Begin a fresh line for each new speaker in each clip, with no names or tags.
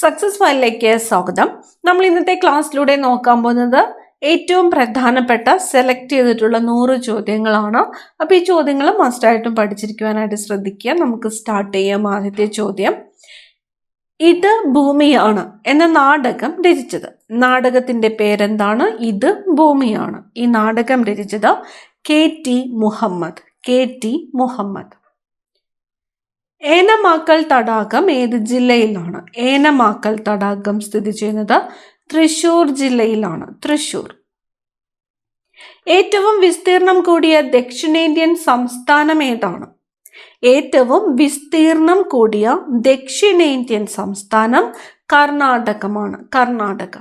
Success ഫയലിലേക്ക് സ്വാഗതം. നമ്മൾ ഇന്നത്തെ ക്ലാസ്സിലൂടെ നോക്കാൻ പോകുന്നത് ഏറ്റവും പ്രധാനപ്പെട്ട സെലക്ട് ചെയ്തിട്ടുള്ള 100 ചോദ്യങ്ങളാണ്. അപ്പോൾ ഈ ചോദ്യങ്ങൾ മസ്റ്റായിട്ടും പഠിച്ചിരിക്കുവാനായിട്ട് ശ്രദ്ധിക്കുക. നമുക്ക് സ്റ്റാർട്ട് ചെയ്യാം. ആദ്യത്തെ ചോദ്യം, ഇത് ഭൂമിയാണ് എന്ന നാടകം രചിച്ചത്. നാടകത്തിന്റെ പേരെന്താണ്? ഇത് ഭൂമിയാണ്. ഈ നാടകം രചിച്ചത് KT മുഹമ്മദ്. ഏനമാക്കൽ തടാകം ഏത് ജില്ലയിലാണ്? ഏനമാക്കൽ തടാകം സ്ഥിതി ചെയ്യുന്നത് തൃശൂർ ജില്ലയിലാണ്. തൃശൂർ. ഏറ്റവും വിസ്തീർണം കൂടിയ ദക്ഷിണേന്ത്യൻ സംസ്ഥാനം ഏതാണ്? ഏറ്റവും വിസ്തീർണം കൂടിയ ദക്ഷിണേന്ത്യൻ സംസ്ഥാനം കർണാടകമാണ്. കർണാടക.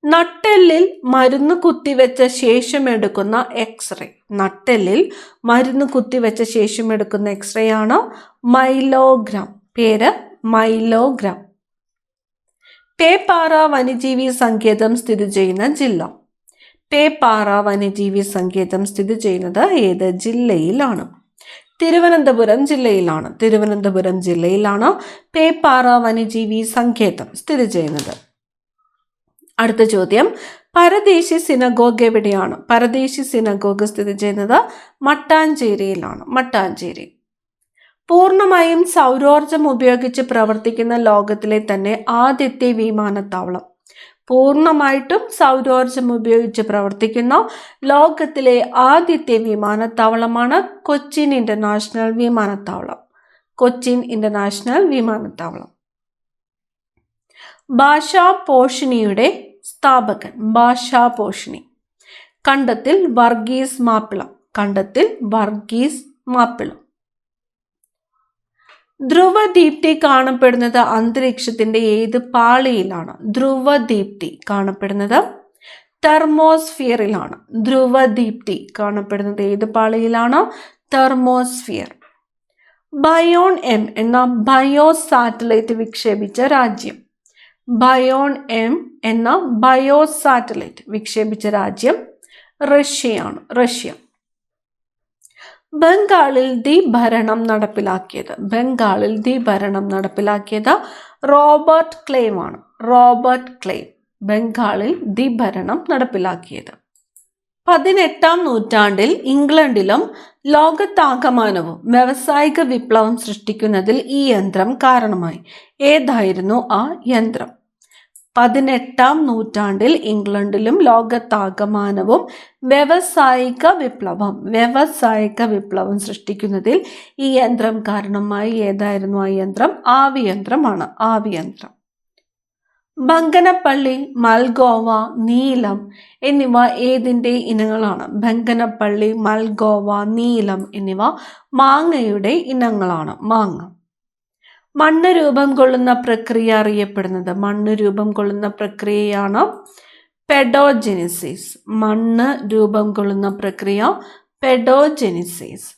നട്ടെല്ലിൽ മരുന്ന് കുത്തിവെച്ച ശേഷം എടുക്കുന്ന എക്സ്റേ. നട്ടെല്ലിൽ മരുന്ന് കുത്തിവെച്ച ശേഷം എടുക്കുന്ന എക്സ്റേ ആണ് മൈലോഗ്രാം. പേര് മൈലോഗ്രാം. പേപ്പാറ വന്യജീവി സങ്കേതം സ്ഥിതി ചെയ്യുന്ന ജില്ല. പേപ്പാറ വന്യജീവി സങ്കേതം സ്ഥിതി ചെയ്യുന്നത് ഏത് ജില്ലയിലാണ്? തിരുവനന്തപുരം ജില്ലയിലാണ്. തിരുവനന്തപുരം ജില്ലയിലാണ് പേപ്പാറ വന്യജീവി സങ്കേതം സ്ഥിതി ചെയ്യുന്നത്. അടുത്ത ചോദ്യം, പരദേശി സിനഗോഗ് എവിടെയാണ്? പരദേശി സിനഗോഗ് സ്ഥിതി ചെയ്യുന്നത് മട്ടാഞ്ചേരിയിലാണ്. മട്ടാഞ്ചേരി. പൂർണ്ണമായും സൗരോർജം ഉപയോഗിച്ച് പ്രവർത്തിക്കുന്ന ലോകത്തിലെ തന്നെ ആദ്യത്തെ വിമാനത്താവളം. പൂർണ്ണമായിട്ടും സൗരോർജം ഉപയോഗിച്ച് പ്രവർത്തിക്കുന്ന ലോകത്തിലെ ആദ്യത്തെ വിമാനത്താവളമാണ് കൊച്ചിൻ ഇന്റർനാഷണൽ വിമാനത്താവളം. കൊച്ചിൻ ഇന്റർനാഷണൽ വിമാനത്താവളം. ഭാഷാപോഷിണിയുടെ സ്ഥാപകൻ. ഭാഷാപോഷിണി. കണ്ടത്തിൽ വർഗീസ് മാപ്പിള. കണ്ടത്തിൽ വർഗീസ് മാപ്പിള. ധ്രുവദീപ്തി കാണപ്പെടുന്നത് അന്തരീക്ഷത്തിന്റെ ഏത് പാളിയിലാണ്? ധ്രുവദീപ്തി കാണപ്പെടുന്നത് തെർമോസ്ഫിയറിലാണ്. ധ്രുവദീപ്തി കാണപ്പെടുന്നത് ഏത് പാളിയിലാണ്? തെർമോസ്ഫിയർ. ബയോൺ M എന്ന ബയോ സാറ്റലൈറ്റ് വിക്ഷേപിച്ച രാജ്യം. ബയോൺ M എന്ന ബയോ സാറ്റലൈറ്റ് വിക്ഷേപിച്ച രാജ്യം റഷ്യയാണ്. റഷ്യ. ബംഗാളിൽ ദ്വിഭരണം നടപ്പിലാക്കിയത്. ബംഗാളിൽ ദ്വിഭരണം നടപ്പിലാക്കിയത് റോബർട്ട് ക്ലെയിം ആണ്. റോബർട്ട് ക്ലെയിം ബംഗാളിൽ ദ്വിഭരണം നടപ്പിലാക്കിയത്. 18ാം നൂറ്റാണ്ടിൽ ഇംഗ്ലണ്ടിലും ലോകത്താകമാനവും വ്യാവസായിക വിപ്ലവം സൃഷ്ടിക്കുന്നതിൽ ഈ യന്ത്രം കാരണമായി. ഏതായിരുന്നു ആ യന്ത്രം? 18ാം നൂറ്റാണ്ടിൽ ഇംഗ്ലണ്ടിലും ലോകത്താകമാനവും വ്യാവസായിക വിപ്ലവം സൃഷ്ടിക്കുന്നതിൽ ഈ യന്ത്രം കാരണമായി. ഏതായിരുന്നു ആ യന്ത്രം? ആവിയന്ത്രമാണ്. ആവിയന്ത്രം. ബങ്കനപ്പള്ളി, മൽഗോവ, നീലം എന്നിവ ഏതിൻ്റെ ഇനങ്ങളാണ്? ബങ്കനപ്പള്ളി, മൽഗോവ, നീലം എന്നിവ മാങ്ങയുടെ ഇനങ്ങളാണ്. മാങ്ങ. മണ്ണ് രൂപം കൊള്ളുന്ന പ്രക്രിയ അറിയപ്പെടുന്നത്. മണ്ണ് രൂപം കൊള്ളുന്ന പ്രക്രിയയാണ് പെഡോജെനിസിസ്. മണ്ണ് രൂപം കൊള്ളുന്ന പ്രക്രിയ പെഡോജെനിസിസ്.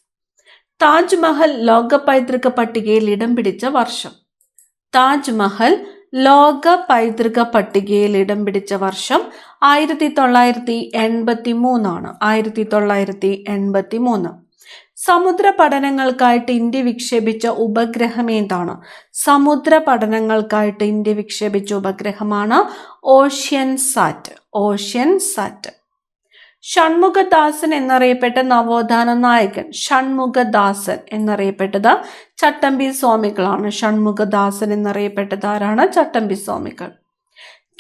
താജ്മഹൽ ലോക പൈതൃക പട്ടികയിൽ ഇടം പിടിച്ച വർഷം. താജ്മഹൽ ലോക പൈതൃക പട്ടികയിൽ ഇടം പിടിച്ച വർഷം 1983 ആണ്. 1983. സമുദ്ര പഠനങ്ങൾക്കായിട്ട് ഇന്ത്യ വിക്ഷേപിച്ച ഉപഗ്രഹം ഏതാണ്? സമുദ്ര പഠനങ്ങൾക്കായിട്ട് ഇന്ത്യ വിക്ഷേപിച്ച ഉപഗ്രഹമാണ് ഓഷ്യൻ സാറ്റ്. ഓഷ്യൻ സാറ്റ്. ഷൺമുഖദാസൻ എന്നറിയപ്പെട്ട നവോത്ഥാന നായകൻ. ഷൺമുഖദാസൻ എന്നറിയപ്പെട്ടത് ചട്ടമ്പി സ്വാമികളാണ്. ഷൺമുഖദാസൻ എന്നറിയപ്പെട്ടത് ആരാണ്? ചട്ടമ്പി സ്വാമികൾ.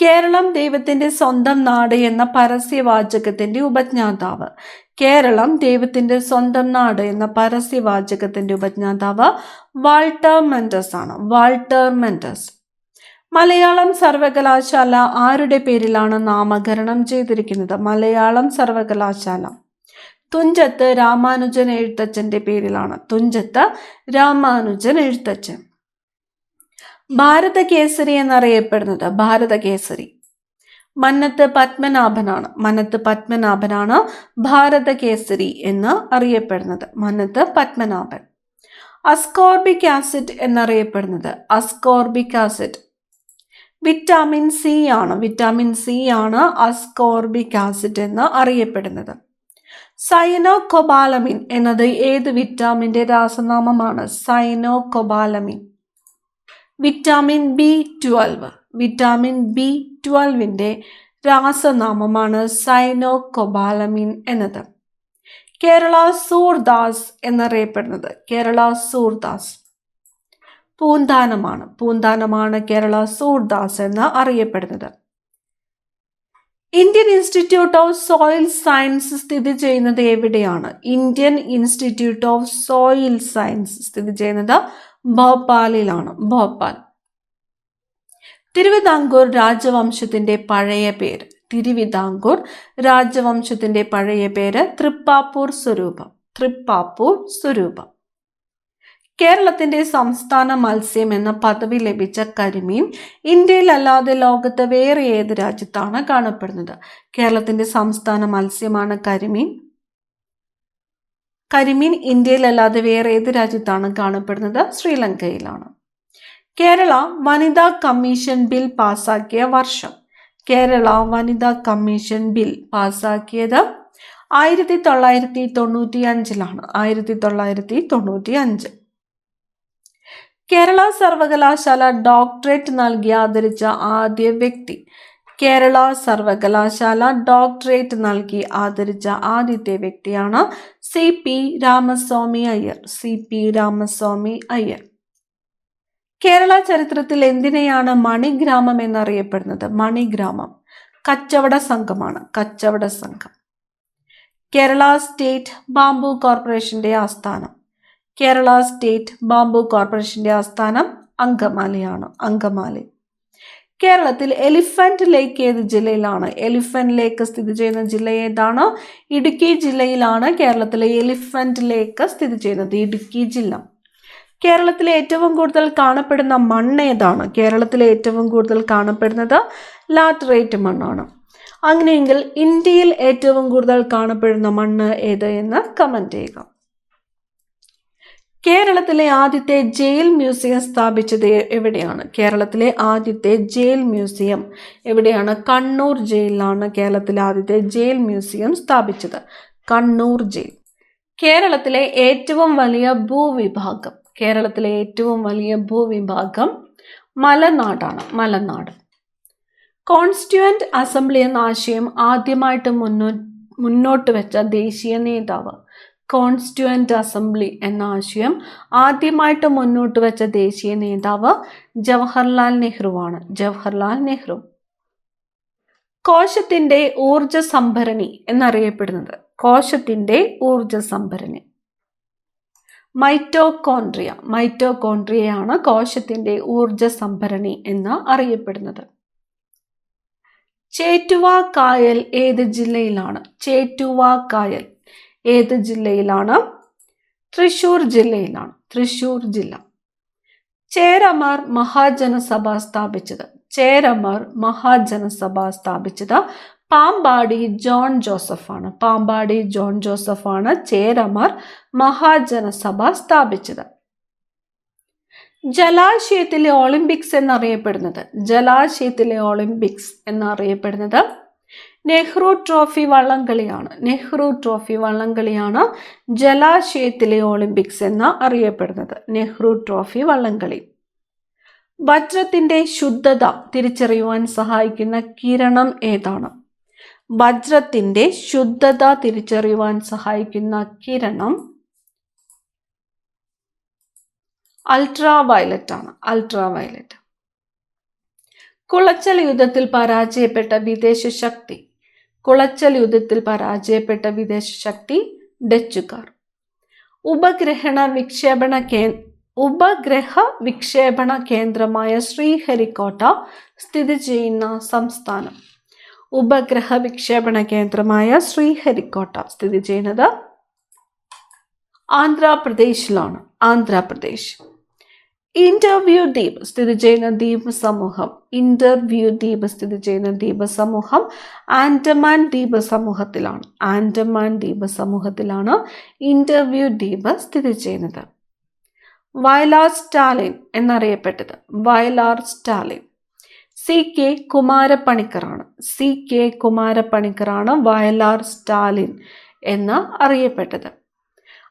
കേരളം ദൈവത്തിന്റെ സ്വന്തം നാട് എന്ന പരസ്യവാചകത്തിന്റെ ഉപജ്ഞാതാവ്. കേരളം ദൈവത്തിന്റെ സ്വന്തം നാട് എന്ന പരസ്യവാചകത്തിന്റെ ഉപജ്ഞാതാവ് വാൾട്ടർ മെൻഡസ് ആണ്. വാൾട്ടർ മെൻഡസ്. മലയാളം സർവകലാശാല ആരുടെ പേരിലാണ് നാമകരണം ചെയ്തിരിക്കുന്നത്? മലയാളം സർവകലാശാല തുഞ്ചത്ത് രാമാനുജൻ എഴുത്തച്ഛന്റെ പേരിലാണ്. തുഞ്ചത്ത് രാമാനുജൻ എഴുത്തച്ഛൻ. ഭാരതകേസരി എന്നറിയപ്പെടുന്നത്. ഭാരതകേസരി മന്നത്ത് പത്മനാഭനാണ്. മന്നത്ത് പത്മനാഭനാണ് ഭാരതകേസരി എന്ന് അറിയപ്പെടുന്നത്. മന്നത്ത് പത്മനാഭൻ. അസ്കോർബിക് ആസിഡ് എന്നറിയപ്പെടുന്നത്. അസ്കോർബിക് ആസിഡ് വിറ്റാമിൻ സി ആണ്. വിറ്റാമിൻ സി ആണ് അസ്കോർബിക് ആസിഡ് എന്ന് അറിയപ്പെടുന്നത്. സൈനോകൊബാലമിൻ എന്നത് ഏത് വിറ്റാമിന്റെ രാസനാമമാണ്? സൈനോകൊബാലമിൻ വിറ്റാമിൻ B12. വിറ്റാമിൻ B12ന്റെ രാസനാമമാണ് സൈനോകൊബാലമിൻ എന്നത്. കേരള സൂർദാസ് എന്നറിയപ്പെടുന്നത്. കേരള സൂർദാസ് പൂന്താനമാണ് കേരള സൂർദാസ് എന്ന് അറിയപ്പെടുന്നത്. Indian institute of soil science സ്ഥിതി ചെയ്യുന്നത് എവിടെയാണ്? Indian institute of soil science സ്ഥിതി ചെയ്യുന്നത് ഭോപ്പാലിലാണ്. ഭോപ്പാൽ. തിരുവിതാംകൂർ രാജവംശത്തിന്റെ പഴയ പേര്. തിരുവിതാംകൂർ രാജവംശത്തിന്റെ പഴയ പേര് തൃപ്പാപ്പൂർ സ്വരൂപം. കേരളത്തിന്റെ സംസ്ഥാന മത്സ്യം എന്ന പദവി ലഭിച്ച കരിമീൻ ഇന്ത്യയിലല്ലാതെ ലോകത്ത് വേറെ ഏത് രാജ്യത്താണ് കാണപ്പെടുന്നത്? കേരളത്തിന്റെ സംസ്ഥാന മത്സ്യമാണ് കരിമീൻ. കരിമീൻ ഇന്ത്യയിലല്ലാതെ വേറെ ഏത് രാജ്യത്താണ് കാണപ്പെടുന്നത്? ശ്രീലങ്കയിലാണ്. കേരള വനിതാ കമ്മീഷൻ ബിൽ പാസാക്കിയ വർഷം. കേരള വനിതാ കമ്മീഷൻ ബിൽ പാസാക്കിയത് 1995. 1995. കേരള സർവകലാശാല ഡോക്ടറേറ്റ് നൽകി ആദരിച്ച ആദ്യ വ്യക്തി. കേരള സർവകലാശാല ഡോക്ടറേറ്റ് നൽകി ആദരിച്ച ആദ്യത്തെ വ്യക്തിയാണ് CP രാമസ്വാമി അയ്യർ. കേരള ചരിത്രത്തിൽ എന്തിനെയാണ് മണിഗ്രാമം എന്നറിയപ്പെടുന്നത്? മണിഗ്രാമം കച്ചവട സംഘം. കേരള സ്റ്റേറ്റ് ബാംബു കോർപ്പറേഷന്റെ ആസ്ഥാനം. കേരള സ്റ്റേറ്റ് ബാംബു കോർപ്പറേഷന്റെ ആസ്ഥാനം അങ്കമാലി. കേരളത്തിൽ എലിഫന്റ് ലേക്ക് ഏത് ജില്ലയിലാണ്? എലിഫന്റ് ലേക്ക് സ്ഥിതി ചെയ്യുന്ന ജില്ല ഏതാണ്? ഇടുക്കി ജില്ലയിലാണ് കേരളത്തിലെ എലിഫന്റ് ലേക്ക് സ്ഥിതി ചെയ്യുന്നത്. ഇടുക്കി ജില്ല. കേരളത്തിലെ ഏറ്റവും കൂടുതൽ കാണപ്പെടുന്ന മണ്ണ് ഏതാണ്? കേരളത്തിലെ ഏറ്റവും കൂടുതൽ കാണപ്പെടുന്നത് ലാറ്ററൈറ്റ് മണ്ണാണ്. അങ്ങനെയെങ്കിൽ ഇന്ത്യയിൽ ഏറ്റവും കൂടുതൽ കാണപ്പെടുന്ന മണ്ണ് ഏത് എന്ന് കമന്റ് ചെയ്യുക. കേരളത്തിലെ ആദ്യത്തെ ജയിൽ മ്യൂസിയം സ്ഥാപിച്ചത് എവിടെയാണ്? കേരളത്തിലെ ആദ്യത്തെ ജയിൽ മ്യൂസിയം എവിടെയാണ്? കണ്ണൂർ ജയിലിലാണ് കേരളത്തിലെ ആദ്യത്തെ ജയിൽ മ്യൂസിയം സ്ഥാപിച്ചത്. കണ്ണൂർ ജയിൽ. കേരളത്തിലെ ഏറ്റവും വലിയ ഭൂവിഭാഗം. കേരളത്തിലെ ഏറ്റവും വലിയ ഭൂവിഭാഗം മലനാട്. കോൺസ്റ്റിറ്റ്യൂവന്റ് അസംബ്ലി എന്ന ആശയം ആദ്യമായിട്ട് മുന്നോട്ട് വെച്ച ദേശീയ നേതാവ്. കോൺസ്റ്റിറ്റ്യൂവന്റ് അസംബ്ലി എന്ന ആശയം ആദ്യമായിട്ട് മുന്നോട്ട് വെച്ച ദേശീയ നേതാവ് ജവഹർലാൽ നെഹ്റു. കോശത്തിന്റെ ഊർജ സംഭരണി എന്നറിയപ്പെടുന്നത്. കോശത്തിന്റെ ഊർജ സംഭരണി മൈറ്റോകോൺട്രിയയാണ് കോശത്തിന്റെ ഊർജ സംഭരണി എന്ന് അറിയപ്പെടുന്നത്. ചേറ്റുവ കായൽ ഏത് ജില്ലയിലാണ്? തൃശൂർ ജില്ല. ചേരമാർ മഹാജനസഭ സ്ഥാപിച്ചത് പാമ്പാടി ജോൺ ജോസഫാണ് ചേരമാർ മഹാജനസഭ സ്ഥാപിച്ചത്. ജലാശയത്തിലെ ഒളിമ്പിക്സ് എന്നറിയപ്പെടുന്നത് നെഹ്റു ട്രോഫി വള്ളംകളിയാണ് ജലാശയത്തിലെ ഒളിമ്പിക്സ് എന്ന് അറിയപ്പെടുന്നത്. നെഹ്റു ട്രോഫി വള്ളംകളി. വജ്രത്തിന്റെ ശുദ്ധത തിരിച്ചറിയുവാൻ സഹായിക്കുന്ന കിരണം ഏതാണ്? വജ്രത്തിന്റെ ശുദ്ധത തിരിച്ചറിയുവാൻ സഹായിക്കുന്ന കിരണം അൾട്രാവയലറ്റ് ആണ്. കുളച്ചൽ യുദ്ധത്തിൽ പരാജയപ്പെട്ട വിദേശ ശക്തി ഡച്ചുകാർ. ഉപഗ്രഹ വിക്ഷേപണ കേന്ദ്രമായ ശ്രീഹരിക്കോട്ട സ്ഥിതി ചെയ്യുന്ന സംസ്ഥാനം. ഉപഗ്രഹ വിക്ഷേപണ കേന്ദ്രമായ ശ്രീഹരിക്കോട്ട സ്ഥിതി ചെയ്യുന്നത് ആന്ധ്രാപ്രദേശ്. ഇന്റർവ്യൂ ദ്വീപ് സ്ഥിതി ചെയ്യുന്ന ദ്വീപ് സമൂഹം ആൻഡമാൻ ദ്വീപസമൂഹത്തിലാണ് ഇന്റർവ്യൂ ദ്വീപ് സ്ഥിതി ചെയ്യുന്നത്. വയലാർ സ്റ്റാലിൻ എന്നറിയപ്പെട്ടത്. CK കുമാരപ്പണിക്കറാണ് വയലാർ സ്റ്റാലിൻ എന്ന് അറിയപ്പെട്ടത്.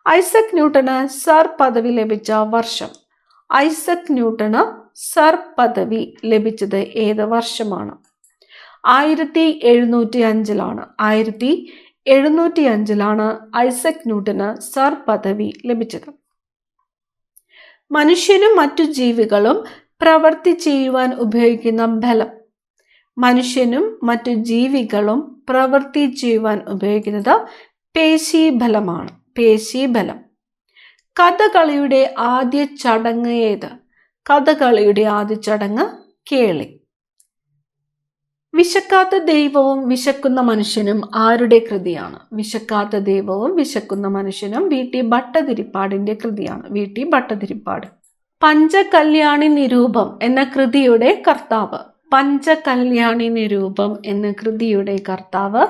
ഐസക് ന്യൂട്ടന് സർ പദവി ലഭിച്ച വർഷം. ഐസക് ന്യൂട്ടന് സർ പദവി ലഭിച്ചത് ഏത് വർഷമാണ്? 1705 1705 ഐസക് ന്യൂട്ടന് സർ പദവി ലഭിച്ചത്. മനുഷ്യനും മറ്റു ജീവികളും പ്രവൃത്തി ചെയ്യുവാൻ ഉപയോഗിക്കുന്ന ബലം. മനുഷ്യനും മറ്റു ജീവികളും പ്രവൃത്തി ചെയ്യുവാൻ ഉപയോഗിക്കുന്നത് പേശീബലമാണ്. പേശീബലം. കഥകളിയുടെ ആദ്യ ചടങ്ങ് ഏത്? കഥകളിയുടെ ആദ്യ ചടങ്ങ് കേളി. വിശക്കാത്ത ദൈവവും വിശക്കുന്ന മനുഷ്യനും ആരുടെ കൃതിയാണ്? വിശക്കാത്ത ദൈവവും വിശക്കുന്ന മനുഷ്യനും VT ഭട്ടതിരിപ്പാടിന്റെ കൃതിയാണ്. VT ഭട്ടതിരിപ്പാട്. പഞ്ചകല്യാണി നിരൂപം എന്ന കൃതിയുടെ കർത്താവ്. പഞ്ചകല്യാണി നിരൂപം എന്ന കൃതിയുടെ കർത്താവ്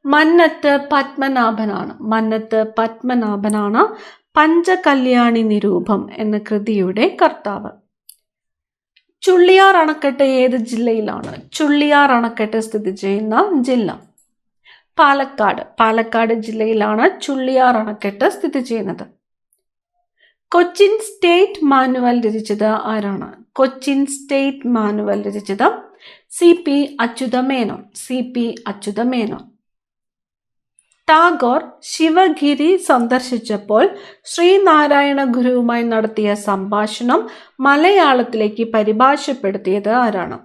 മന്നത്ത് പത്മനാഭനാണ്. മന്നത്ത് പത്മനാഭനാണ് പഞ്ചകല്യാണി നിരൂപം എന്ന കൃതിയുടെ കർത്താവ്. ചുള്ളിയാർ അണക്കെട്ട് ഏത് ജില്ലയിലാണ്? ചുള്ളിയാർ അണക്കെട്ട് സ്ഥിതി ചെയ്യുന്ന ജില്ല പാലക്കാട്. പാലക്കാട് ജില്ലയിലാണ് ചുള്ളിയാർ അണക്കെട്ട് സ്ഥിതി ചെയ്യുന്നത്. കൊച്ചിൻ സ്റ്റേറ്റ് മാനുവൽ രചിച്ചത് ആരാണ്? കൊച്ചിൻ സ്റ്റേറ്റ് മാനുവൽ രചിച്ചത് CP അച്യുതമേനോൻ. CP അച്യുതമേനോൻ. ടാഗോർ ശിവഗിരി സന്ദർശിച്ചപ്പോൾ ശ്രീനാരായണ ഗുരുവുമായി നടത്തിയ സംഭാഷണം മലയാളത്തിലേക്ക് പരിഭാഷപ്പെടുത്തിയത് ആരാണ്?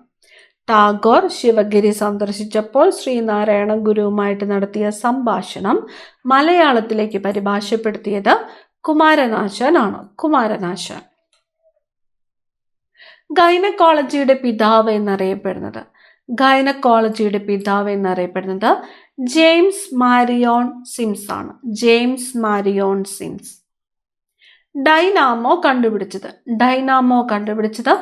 ടാഗോർ ശിവഗിരി സന്ദർശിച്ചപ്പോൾ ശ്രീനാരായണ ഗുരുവുമായിട്ട് നടത്തിയ സംഭാഷണം മലയാളത്തിലേക്ക് പരിഭാഷപ്പെടുത്തിയത് കുമാരനാശാനാണ്. കുമാരനാശാൻ. ഗൈനക്കോളജിയുടെ പിതാവ് എന്നറിയപ്പെടുന്നത്. ഗൈനക്കോളജിയുടെ പിതാവ് എന്നറിയപ്പെടുന്നത് ജെയിംസ് മാരിയോൺ സിംസ് ആണ്. James Marion Sims. ഡൈനാമോ കണ്ടുപിടിച്ചത്. ഡൈനാമോ കണ്ടുപിടിച്ചത്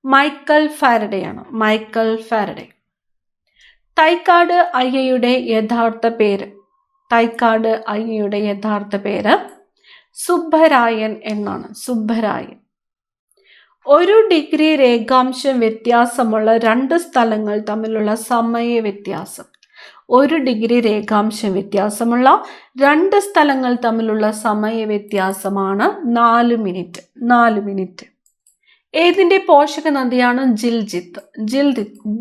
മൈക്കൽ ഫാരഡേ ആണ്. Michael Faraday. തൈക്കാട് അയ്യയുടെ യഥാർത്ഥ പേര്. തൈക്കാട് അയ്യയുടെ യഥാർത്ഥ പേര് സുബ്ബരായൻ എന്നാണ്. സുബ്ബരായൻ. 1 ഡിഗ്രി രേഖാംശം വ്യത്യാസമുള്ള 2 സ്ഥലങ്ങൾ തമ്മിലുള്ള സമയ വ്യത്യാസം. 1 ഡിഗ്രി രേഖാംശം വ്യത്യാസമുള്ള 2 സ്ഥലങ്ങൾ തമ്മിലുള്ള സമയ വ്യത്യാസമാണ് 4 മിനിറ്റ്. 4 മിനിറ്റ്. ഏതിന്റെ പോഷക നദിയാണ് ജിൽജിത്ത്?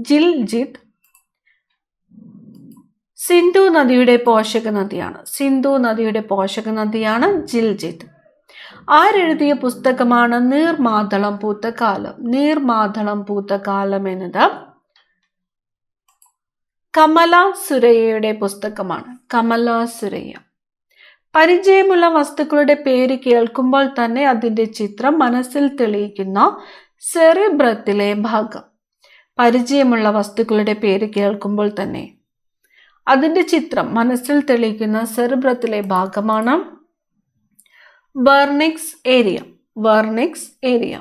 ജിൽജിത്ത് സിന്ധു നദിയുടെ പോഷക നദിയാണ്. സിന്ധു നദിയുടെ പോഷക നദിയാണ് ജിൽജിത്ത്. ആരെഴുതിയ പുസ്തകമാണ് നീർമാതളം പൂത്ത കാലം? നീർമാതളം പൂത്ത കാലം എന്നത് കമല സുരയ്യയുടെ പുസ്തകമാണ്. കമല സുരയ്യ. പരിചയമുള്ള വസ്തുക്കളുടെ പേര് കേൾക്കുമ്പോൾ തന്നെ അതിൻ്റെ ചിത്രം മനസ്സിൽ തെളിയിക്കുന്ന സെറിബ്രത്തിലെ ഭാഗം. പരിചയമുള്ള വസ്തുക്കളുടെ പേര് കേൾക്കുമ്പോൾ തന്നെ അതിൻ്റെ ചിത്രം മനസ്സിൽ തെളിയിക്കുന്ന സെറിബ്രത്തിലെ ഭാഗമാണ് വെർണിക്സ് ഏരിയ. Wernicke's area.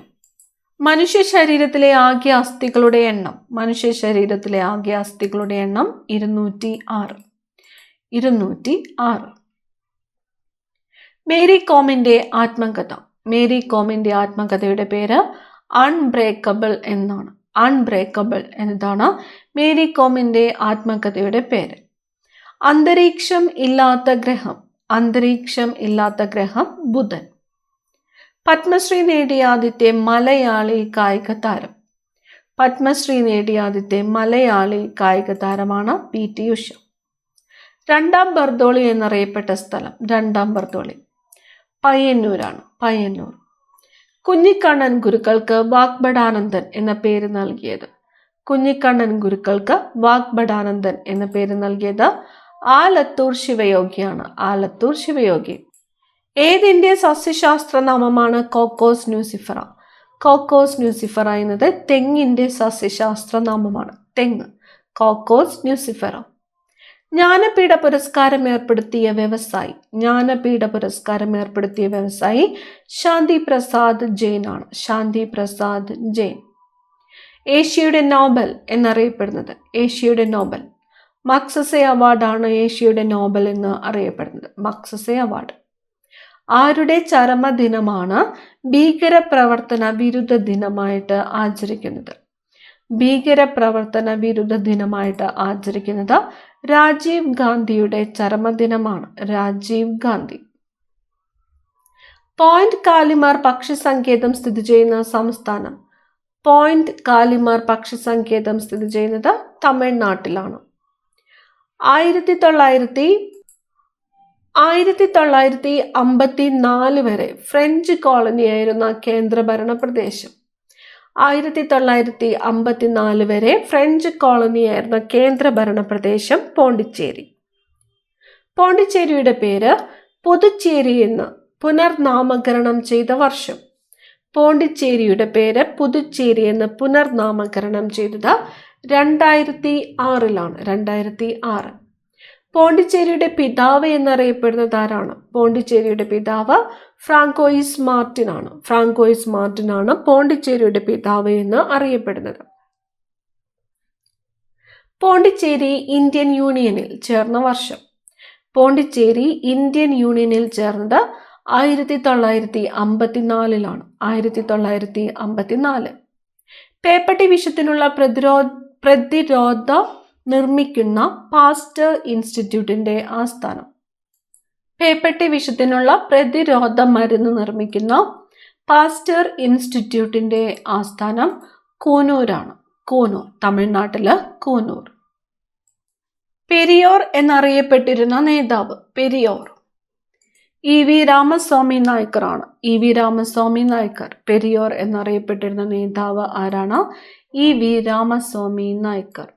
മനുഷ്യ ശരീരത്തിലെ ആകെ അസ്ഥികളുടെ എണ്ണം. മനുഷ്യ ശരീരത്തിലെ ആകെ അസ്ഥികളുടെ എണ്ണം 206. 206. മേരി കോമിന്റെ ആത്മകഥ. മേരി കോമിന്റെ ആത്മകഥയുടെ പേര് അൺബ്രേക്കബിൾ എന്നാണ്. അൺബ്രേക്കബിൾ എന്നതാണ് മേരി കോമിന്റെ ആത്മകഥയുടെ പേര്. അന്തരീക്ഷം ഇല്ലാത്ത ഗ്രഹം. അന്തരീക്ഷം ഇല്ലാത്ത ഗ്രഹം ബുധൻ. പത്മശ്രീ നേടിയ ആദ്യത്തെ മലയാളി കായിക താരം. പത്മശ്രീ നേടിയ ആദ്യത്തെ മലയാളി കായിക താരമാണ് PT ഉഷ. രണ്ടാം ബർദോളി എന്നറിയപ്പെട്ട സ്ഥലം. രണ്ടാം ബർദോളി പയ്യന്നൂരാണ്. പയ്യന്നൂർ. കുഞ്ഞിക്കണ്ണൻ ഗുരുക്കൾക്ക് വാഗ്ഭടാനന്ദൻ എന്ന പേര് നൽകിയത്. കുഞ്ഞിക്കണ്ണൻ ഗുരുക്കൾക്ക് വാഗ്ഭടാനന്ദൻ എന്ന പേര് നൽകിയത് ആലത്തൂർ ശിവയോഗിയാണ്. ആലത്തൂർ ശിവയോഗി. ഏതിൻ്റെ സസ്യശാസ്ത്ര നാമമാണ് കോക്കോസ് ന്യൂസിഫറ? കോക്കോസ് ന്യൂസിഫറ എന്നത് തെങ്ങിൻ്റെ സസ്യശാസ്ത്ര നാമമാണ്. തെങ്ങ്. Cocos nucifera. ജ്ഞാനപീഠ പുരസ്കാരം ഏർപ്പെടുത്തിയ വ്യവസായി. ജ്ഞാനപീഠ പുരസ്കാരം ഏർപ്പെടുത്തിയ വ്യവസായി ശാന്തി പ്രസാദ് ജെയിൻ ആണ്. ശാന്തി പ്രസാദ് ജെയിൻ. ഏഷ്യയുടെ നോബൽ എന്നറിയപ്പെടുന്നത്. ഏഷ്യയുടെ നോബൽ മക്സസെ അവാർഡാണ് ഏഷ്യയുടെ നോബൽ എന്ന് അറിയപ്പെടുന്നത്. Magsaysay award. ആരുടെ ചരമദിനമാണ് ഭീകരപ്രവർത്തന വിരുദ്ധ ദിനമായിട്ട് ആചരിക്കുന്നത്? ഭീകരപ്രവർത്തന വിരുദ്ധ ദിനമായിട്ട് ആചരിക്കുന്നത് രാജീവ് ഗാന്ധിയുടെ ചരമദിനമാണ്. രാജീവ് ഗാന്ധി. പോയിന്റ് കാലിമാർ പക്ഷി സങ്കേതം സ്ഥിതി ചെയ്യുന്ന സംസ്ഥാനം. പോയിന്റ് കാലിമാർ പക്ഷി സങ്കേതം സ്ഥിതി ചെയ്യുന്നത് തമിഴ്നാട്ടിലാണ്. 1954 വരെ ഫ്രഞ്ച് കോളനിയായിരുന്ന കേന്ദ്രഭരണ പ്രദേശം. 1954 വരെ ഫ്രഞ്ച് കോളനിയായിരുന്ന കേന്ദ്രഭരണ പ്രദേശം പോണ്ടിച്ചേരി. പോണ്ടിച്ചേരിയുടെ പേര് പുതുച്ചേരി എന്ന് പുനർനാമകരണം ചെയ്ത വർഷം. പോണ്ടിച്ചേരിയുടെ പേര് പുതുച്ചേരി എന്ന് പുനർനാമകരണം ചെയ്തത് 2006 2006. പോണ്ടിച്ചേരിയുടെ പിതാവ് എന്നറിയപ്പെടുന്നത് ആരാണ്? പോണ്ടിച്ചേരിയുടെ പിതാവ് ഫ്രാങ്കോയിസ് മാർട്ടിൻ ആണ്. ഫ്രാങ്കോയിസ് മാർട്ടിൻ ആണ് പോണ്ടിച്ചേരിയുടെ പിതാവ് എന്ന് അറിയപ്പെടുന്നത്. പോണ്ടിച്ചേരി ഇന്ത്യൻ യൂണിയനിൽ ചേർന്ന വർഷം. പോണ്ടിച്ചേരി ഇന്ത്യൻ യൂണിയനിൽ ചേർന്നത് 1954 1954. പേപ്പട്ടി വിഷത്തിനുള്ള പ്രതിരോധം നിർമ്മിക്കുന്ന പാസ്റ്റർ ഇൻസ്റ്റിറ്റ്യൂട്ടിന്റെ ആസ്ഥാനം. പേപ്പട്ടി വിഷത്തിനുള്ള പ്രതിരോധ മരുന്ന് നിർമ്മിക്കുന്ന പാസ്റ്റർ ഇൻസ്റ്റിറ്റ്യൂട്ടിന്റെ ആസ്ഥാനം കൂനൂരാണ്. കൂനൂർ, തമിഴ്നാട്ടില് കൂനൂർ. പെരിയോർ എന്നറിയപ്പെട്ടിരുന്ന നേതാവ്. പെരിയോർ EV രാമസ്വാമി നായ്ക്കർ ആണ്. EV രാമസ്വാമി നായ്ക്കർ. പെരിയോർ എന്നറിയപ്പെട്ടിരുന്ന നേതാവ് ആരാണ്? EV Ramaswamy Naicker.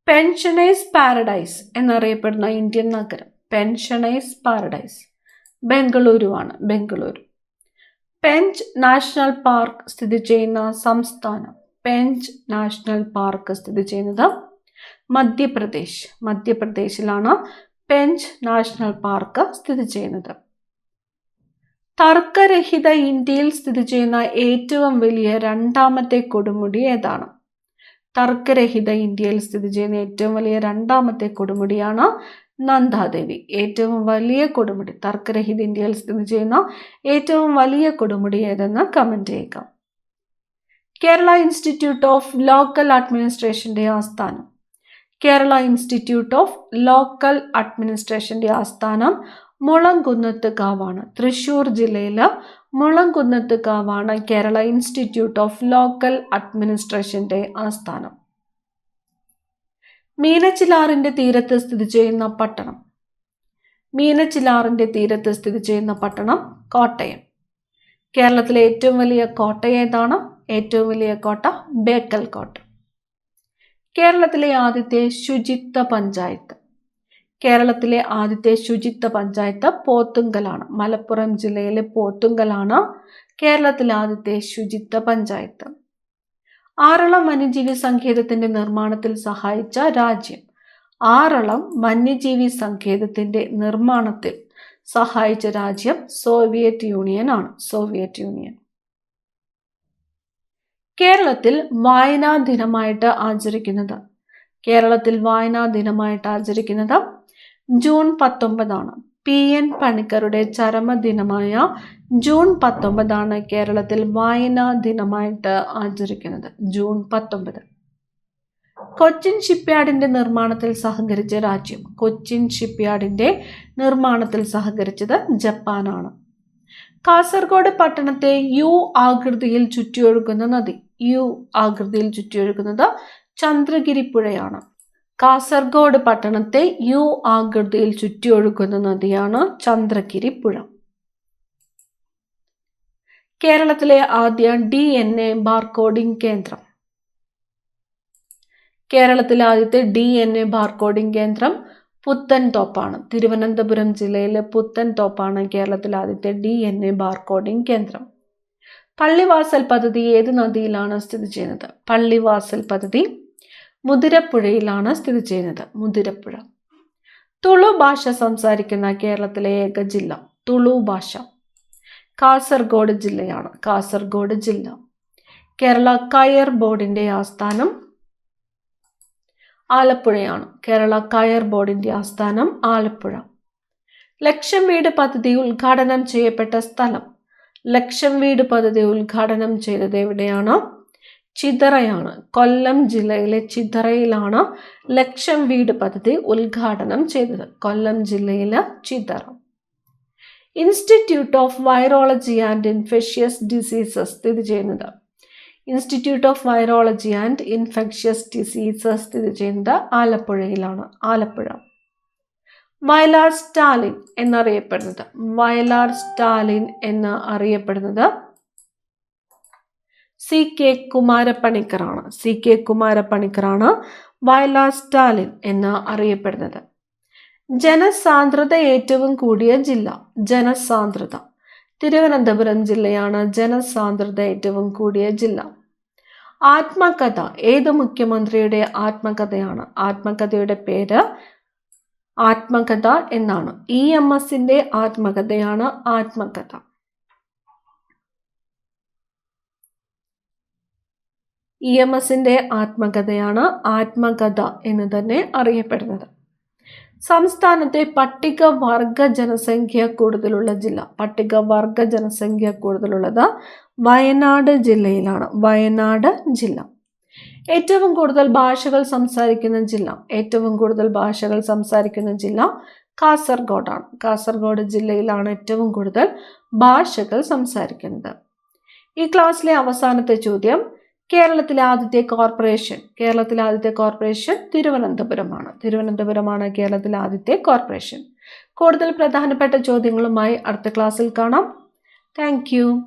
Pensioners paradise എന്നറിയപ്പെടുന്ന ഇന്ത്യൻ നഗരം. പെൻഷനേഴ്സ് പാരഡൈസ് ബംഗളൂരു ആണ്. ബംഗളൂരു. പെഞ്ച് നാഷണൽ പാർക്ക് സ്ഥിതി ചെയ്യുന്ന സംസ്ഥാനം. പെഞ്ച് നാഷണൽ പാർക്ക് സ്ഥിതി ചെയ്യുന്നത് മധ്യപ്രദേശ്. മധ്യപ്രദേശിലാണ് പെഞ്ച് നാഷണൽ പാർക്ക് സ്ഥിതി ചെയ്യുന്നത്. തർക്കരഹിത ഇന്ത്യയിൽ സ്ഥിതി ചെയ്യുന്ന ഏറ്റവും വലിയ രണ്ടാമത്തെ കൊടുമുടി ഏതാണ്? തർക്കരഹിത ഇന്ത്യയിൽ സ്ഥിതി ചെയ്യുന്ന ഏറ്റവും വലിയ രണ്ടാമത്തെ കൊടുമുടിയാണ് നന്ദാദേവി. ഏറ്റവും വലിയ കൊടുമുടി, തർക്കരഹിത ഇന്ത്യയിൽ സ്ഥിതി ചെയ്യുന്ന ഏറ്റവും വലിയ കൊടുമുടി ഏതെന്ന് കമന്റ് ചെയ്യുക. കേരള ഇൻസ്റ്റിറ്റ്യൂട്ട് ഓഫ് ലോക്കൽ അഡ്മിനിസ്ട്രേഷന്റെ ആസ്ഥാനം. കേരള ഇൻസ്റ്റിറ്റ്യൂട്ട് ഓഫ് ലോക്കൽ അഡ്മിനിസ്ട്രേഷന്റെ ആസ്ഥാനം മുളങ്കുന്നത്ത് കാവാണ്. തൃശ്ശൂർ ജില്ലയിലെ Mulankunnath കാവാണ് Kerala institute of local അഡ്മിനിസ്ട്രേഷന്റെ ആസ്ഥാനം. മീനച്ചിലാറിന്റെ തീരത്ത് സ്ഥിതി ചെയ്യുന്ന പട്ടണം. മീനച്ചിലാറിന്റെ തീരത്ത് സ്ഥിതി ചെയ്യുന്ന പട്ടണം കോട്ടയം. കേരളത്തിലെ ഏറ്റവും വലിയ കോട്ട ഏതാണ്? ഏറ്റവും വലിയ കോട്ട ബേക്കൽ കോട്ട. കേരളത്തിലെ ആദ്യത്തെ ശുചിത്വ പഞ്ചായത്ത്. കേരളത്തിലെ ആദ്യത്തെ ശുചിത്വ പഞ്ചായത്ത് പോത്തുങ്കലാണ്. മലപ്പുറം ജില്ലയിലെ പോത്തുങ്കലാണ് കേരളത്തിലെ ആദ്യത്തെ ശുചിത്വ പഞ്ചായത്ത്. ആറളം വന്യജീവി സങ്കേതത്തിന്റെ നിർമ്മാണത്തിൽ സഹായിച്ച രാജ്യം. ആറളം വന്യജീവി സങ്കേതത്തിന്റെ നിർമ്മാണത്തിൽ സഹായിച്ച രാജ്യം സോവിയറ്റ് യൂണിയൻ ആണ്. Soviet union. കേരളത്തിൽ വായനാ ദിനമായിട്ട് ആചരിക്കുന്നത്. കേരളത്തിൽ വായനാ ദിനമായിട്ട് ആചരിക്കുന്നത് ജൂൺ 19 PN പണിക്കരുടെ ചരമദിനമായ ജൂൺ 19 കേരളത്തിൽ വായനാ ദിനമായിട്ട് ആചരിക്കുന്നത്. ജൂൺ 19. കൊച്ചിൻ ഷിപ്പ്യാർഡിന്റെ നിർമ്മാണത്തിൽ സഹകരിച്ച രാജ്യം. കൊച്ചിൻ ഷിപ്പ്യാർഡിന്റെ നിർമ്മാണത്തിൽ സഹകരിച്ചത് ജപ്പാനാണ്. കാസർഗോഡ് പട്ടണത്തെ U ആകൃതിയിൽ ചുറ്റിയൊഴുകുന്ന നദി. U ആകൃതിയിൽ ചുറ്റിയൊഴുകുന്നത് ചന്ദ്രഗിരി പുഴയാണ്. കാസർഗോഡ് പട്ടണത്തെ U ആകൃതിയിൽ ചുറ്റിയൊഴുകുന്ന നദിയാണ് ചന്ദ്രഗിരി പുഴ. കേരളത്തിലെ ആദ്യ DNA ബാർകോഡിംഗ് കേന്ദ്രം. കേരളത്തിലെ ആദ്യത്തെ DNA ബാർകോഡിംഗ് കേന്ദ്രം പുത്തൻതോപ്പാണ്. തിരുവനന്തപുരം ജില്ലയിലെ പുത്തൻതോപ്പാണ് കേരളത്തിലെ ആദ്യത്തെ DNA ബാർകോഡിംഗ് കേന്ദ്രം. പള്ളിവാസൽ പദ്ധതി ഏത് നദിയിലാണ് സ്ഥിതി ചെയ്യുന്നത്? പള്ളിവാസൽ പദ്ധതി മുതിരപ്പുഴയിലാണ് സ്ഥിതി ചെയ്യുന്നത്. മുതിരപ്പുഴ. തുളു ഭാഷ സംസാരിക്കുന്ന കേരളത്തിലെ ഏക ജില്ല. തുളു ഭാഷ കാസർഗോഡ് ജില്ലയാണ്. കാസർഗോഡ് ജില്ല. കേരള കയർ ബോർഡിന്റെ ആസ്ഥാനം ആലപ്പുഴയാണ്. കേരള കയർ ബോർഡിന്റെ ആസ്ഥാനം ആലപ്പുഴ. ലക്ഷം വീട് പദ്ധതി ഉദ്ഘാടനം ചെയ്യപ്പെട്ട സ്ഥലം. ലക്ഷം വീട് പദ്ധതി ഉദ്ഘാടനം ചെയ്തത് എവിടെയാണ്? ചിതറയാണ്. കൊല്ലം ജില്ലയിലെ ചിതറയിലാണ് ലക്ഷം വീട് പദ്ധതി ഉദ്ഘാടനം ചെയ്തത്. കൊല്ലം ജില്ലയിലെ Chithara. Institute of virology and infectious diseases സ്ഥിതി ചെയ്യുന്നത്. Institute of virology and infectious diseases സ്ഥിതി ചെയ്യുന്നത് ആലപ്പുഴയിലാണ്. ആലപ്പുഴ. വയലാർ സ്റ്റാലിൻ എന്നറിയപ്പെടുന്നത് CK കുമാരപ്പണിക്കറാണ്. CK കുമാരപ്പണിക്കറാണ് വയലാർ സ്റ്റാലിൻ എന്ന് അറിയപ്പെടുന്നത്. ജനസാന്ദ്രത ഏറ്റവും കൂടിയ ജില്ല. ജനസാന്ദ്രത തിരുവനന്തപുരം ജില്ലയാണ് ജനസാന്ദ്രത ഏറ്റവും കൂടിയ ജില്ല. ആത്മകഥ ഏത് മുഖ്യമന്ത്രിയുടെ ആത്മകഥയാണ്? ആത്മകഥയുടെ പേര് ആത്മകഥ എന്നാണ്. EMSന്റെ ആത്മകഥയാണ് ആത്മകഥ. EMSന്റെ ആത്മകഥയാണ് ആത്മകഥ എന്ന് തന്നെ അറിയപ്പെടുന്നത്. സംസ്ഥാനത്തെ പട്ടികവർഗ ജനസംഖ്യ കൂടുതലുള്ള ജില്ല. പട്ടികവർഗ ജനസംഖ്യ കൂടുതലുള്ളത് വയനാട് ജില്ലയിലാണ്. വയനാട് ജില്ല. ഏറ്റവും കൂടുതൽ ഭാഷകൾ സംസാരിക്കുന്ന ജില്ല. ഏറ്റവും കൂടുതൽ ഭാഷകൾ സംസാരിക്കുന്ന ജില്ല കാസർഗോഡാണ്. കാസർഗോഡ് ജില്ലയിലാണ് ഏറ്റവും കൂടുതൽ ഭാഷകൾ സംസാരിക്കുന്നത്. ഈ ക്ലാസ്സിലെ അവസാനത്തെ ചോദ്യം, കേരളത്തിലെ ആദ്യത്തെ കോർപ്പറേഷൻ. കേരളത്തിലെ ആദ്യത്തെ കോർപ്പറേഷൻ തിരുവനന്തപുരമാണ്. തിരുവനന്തപുരമാണ് കേരളത്തിലെ ആദ്യത്തെ കോർപ്പറേഷൻ. കൂടുതൽ പ്രധാനപ്പെട്ട ചോദ്യങ്ങളുമായി അടുത്ത ക്ലാസ്സിൽ കാണാം. Thank you.